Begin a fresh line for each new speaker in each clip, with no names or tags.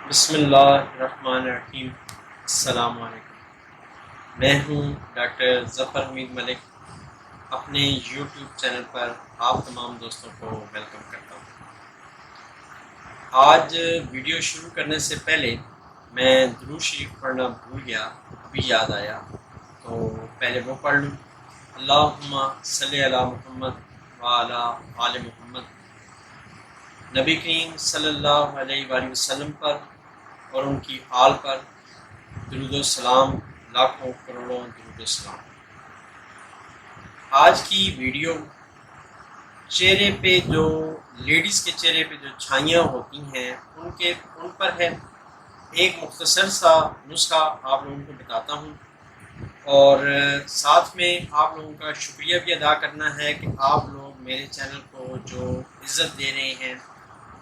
بسم اللہ الرحمن الرحیم۔ السلام علیکم، میں ہوں ڈاکٹر ظفر حمید ملک۔ اپنے یوٹیوب چینل پر آپ تمام دوستوں کو ویلکم کرتا ہوں۔ آج ویڈیو شروع کرنے سے پہلے میں درود شریف پڑھنا بھول گیا، ابھی یاد آیا تو پہلے وہ پڑھ لوں۔ اللہم صلی علی محمد وعلی آل محمد۔ نبی کریم صلی اللہ علیہ وآلہ وسلم پر اور ان کی آل پر درود و سلام، لاکھوں کروڑوں درود و سلام۔ آج کی ویڈیو چہرے پہ جو لیڈیز کے چہرے پہ جو چھائیاں ہوتی ہیں ان پر ہے۔ ایک مختصر سا نسخہ آپ لوگوں کو بتاتا ہوں، اور ساتھ میں آپ لوگوں کا شکریہ بھی ادا کرنا ہے کہ آپ لوگ میرے چینل کو جو عزت دے رہے ہیں،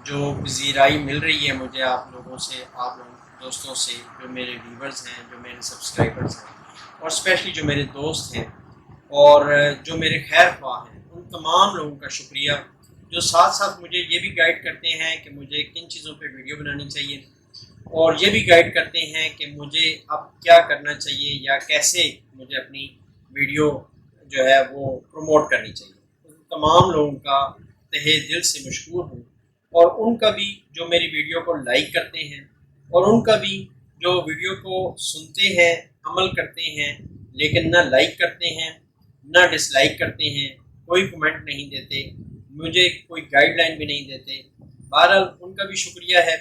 جو پذیرائی مل رہی ہے مجھے آپ لوگوں سے، آپ لوگوں دوستوں سے، جو میرے ویورز ہیں، جو میرے سبسکرائبرز ہیں، اور اسپیشلی جو میرے دوست ہیں اور جو میرے خیر خواہ ہیں، ان تمام لوگوں کا شکریہ جو ساتھ ساتھ مجھے یہ بھی گائیڈ کرتے ہیں کہ مجھے کن چیزوں پہ ویڈیو بنانی چاہیے، اور یہ بھی گائیڈ کرتے ہیں کہ مجھے اب کیا کرنا چاہیے یا کیسے مجھے اپنی ویڈیو جو ہے وہ پروموٹ کرنی چاہیے۔ ان تمام لوگوں کا تہہ دل سے مشکور ہوں، اور ان کا بھی جو میری ویڈیو کو لائک کرتے ہیں، اور ان کا بھی جو ویڈیو کو سنتے ہیں، عمل کرتے ہیں، لیکن نہ لائک کرتے ہیں نہ ڈس لائک کرتے ہیں، کوئی کمنٹ نہیں دیتے، مجھے کوئی گائیڈ لائن بھی نہیں دیتے۔ بہرحال ان کا بھی شکریہ ہے۔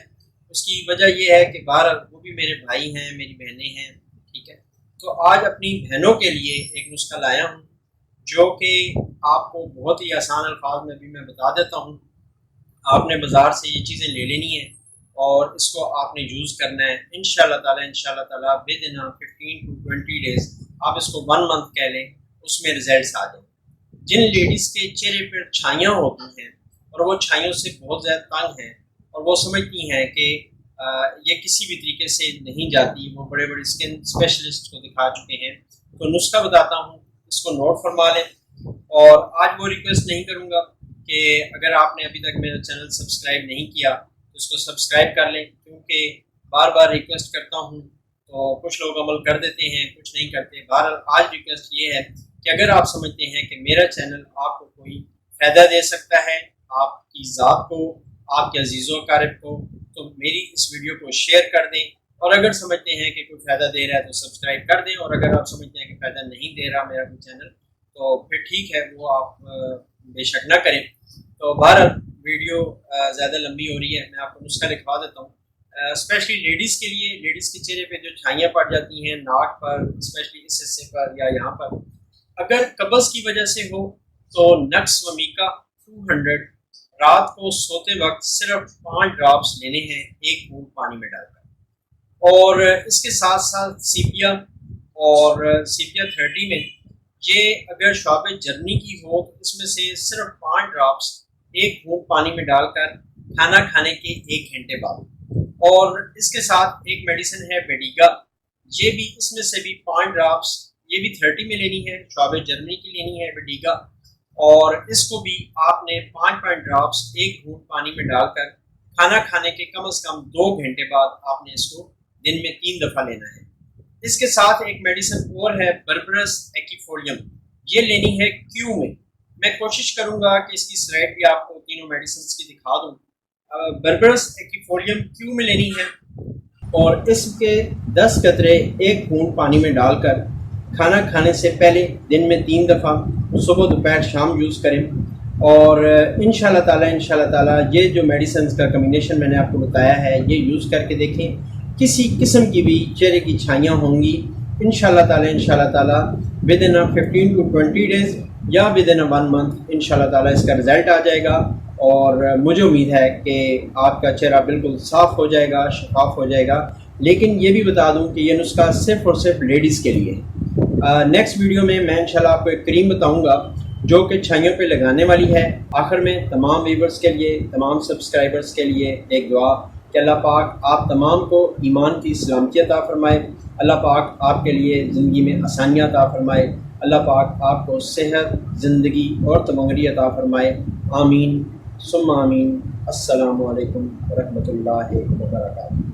اس کی وجہ یہ ہے کہ بہرحال وہ بھی میرے بھائی ہیں، میری بہنیں ہیں، ٹھیک ہے۔ تو آج اپنی بہنوں کے لیے ایک نسخہ لایا ہوں جو کہ آپ کو بہت ہی آسان الفاظ میں بھی میں بتا دیتا ہوں۔ آپ نے بازار سے یہ چیزیں لے لینی ہیں اور اس کو آپ نے یوز کرنا ہے انشاءاللہ تعالی ود ان 15 to 20 days، آپ اس کو 1 month کہہ لیں، اس میں ریزلٹس آ جائیں۔ جن لیڈیز کے چہرے پر چھائیاں ہوتی ہیں اور وہ چھائیوں سے بہت زیادہ تنگ ہیں اور وہ سمجھتی ہیں کہ یہ کسی بھی طریقے سے نہیں جاتی، وہ بڑے بڑے اسکن اسپیشلسٹ کو دکھا چکے ہیں، تو نسخہ بتاتا ہوں، اس کو نوٹ فرما لیں۔ اور آج وہ ریکویسٹ نہیں کروں گا کہ اگر آپ نے ابھی تک میرا چینل سبسکرائب نہیں کیا تو اس کو سبسکرائب کر لیں، کیونکہ بار بار ریکویسٹ کرتا ہوں تو کچھ لوگ عمل کر دیتے ہیں، کچھ نہیں کرتے۔ بہرحال آج ریکویسٹ یہ ہے کہ اگر آپ سمجھتے ہیں کہ میرا چینل آپ کو کوئی فائدہ دے سکتا ہے، آپ کی ذات کو، آپ کے عزیز و اقارب کو، تو میری اس ویڈیو کو شیئر کر دیں، اور اگر سمجھتے ہیں کہ کوئی فائدہ دے رہا ہے تو سبسکرائب کر دیں، اور اگر آپ سمجھتے ہیں کہ فائدہ نہیں دے رہا میرا کوئی چینل تو پھر ٹھیک ہے، وہ آپ بے شک نہ کریں۔ تو بہرحال ویڈیو زیادہ لمبی ہو رہی ہے، میں آپ کو نسخہ لکھوا دیتا ہوں۔ اسپیشلی لیڈیز کے لیے، لیڈیز کے چہرے پہ جو چھائیاں پڑ جاتی ہیں ناک پر، اسپیشلی اس حصے پر یا یہاں پر، اگر قبض کی وجہ سے ہو تو نقص و میکا 200 رات کو سوتے وقت صرف 5 ڈراپس لینے ہیں ایک بوند پانی میں ڈال کر، اور اس کے ساتھ ساتھ سیپیا اور سیپیا 30 میں یہ اگر شعب جرنی کی ہو تو اس میں سے صرف 5 ڈراپس ایک بوند پانی میں ڈال کر کھانا کھانے کے 1 گھنٹے بعد، اور اس کے ساتھ ایک میڈیسن ہے بیڈیگا، یہ بھی اس میں سے بھی 5 ڈراپس، یہ بھی 30 میں لینی ہے، شعب جرمنی کی لینی ہے بیڈیگا، اور اس کو بھی آپ نے 5 ڈراپس ایک گھونٹ پانی میں ڈال کر کھانا کھانے کے کم از کم 2 گھنٹے بعد آپ نے اس کو دن میں 3 دفعہ لینا ہے۔ اس کے ساتھ ایک میڈیسن اور ہے بربرس ایکیفولیم، یہ لینی ہے کیو میں کوشش کروں گا کہ اس کی سلائڈ بھی آپ کو تینوں میڈیسنز کی دکھا دوں۔ بربرس ایکیفولیم کیو میں لینی ہے، اور اس کے 10 قطرے ایک بوند پانی میں ڈال کر کھانا کھانے سے پہلے دن میں 3 دفعہ صبح دوپہر شام یوز کریں، اور انشاءاللہ تعالی یہ جو میڈیسنز کا کمبینیشن میں نے آپ کو بتایا ہے یہ یوز کر کے دیکھیں، کسی قسم کی بھی چہرے کی چھائیاں ہوں گی انشاءاللہ تعالی ود ان 15 to 20 days یا ود ان 1 month انشاءاللہ تعالی اس کا رزلٹ آ جائے گا، اور مجھے امید ہے کہ آپ کا چہرہ بالکل صاف ہو جائے گا، شفاف ہو جائے گا۔ لیکن یہ بھی بتا دوں کہ یہ نسخہ صرف اور صرف لیڈیز کے لیے ہے۔ نیکسٹ ویڈیو میں انشاءاللہ آپ کو ایک کریم بتاؤں گا جو کہ چھائیوں پہ لگانے والی ہے۔ آخر میں تمام ویورز کے لیے، تمام سبسکرائبرز کے لیے ایک دعا کہ اللہ پاک آپ تمام کو ایمان کی سلامتی عطا فرمائے، اللہ پاک آپ کے لیے زندگی میں آسانیاں عطا فرمائے، اللہ پاک آپ کو صحت، زندگی اور تمنگری عطا فرمائے، آمین ثم آمین۔ السلام علیکم ورحمۃ اللہ وبرکاتہ۔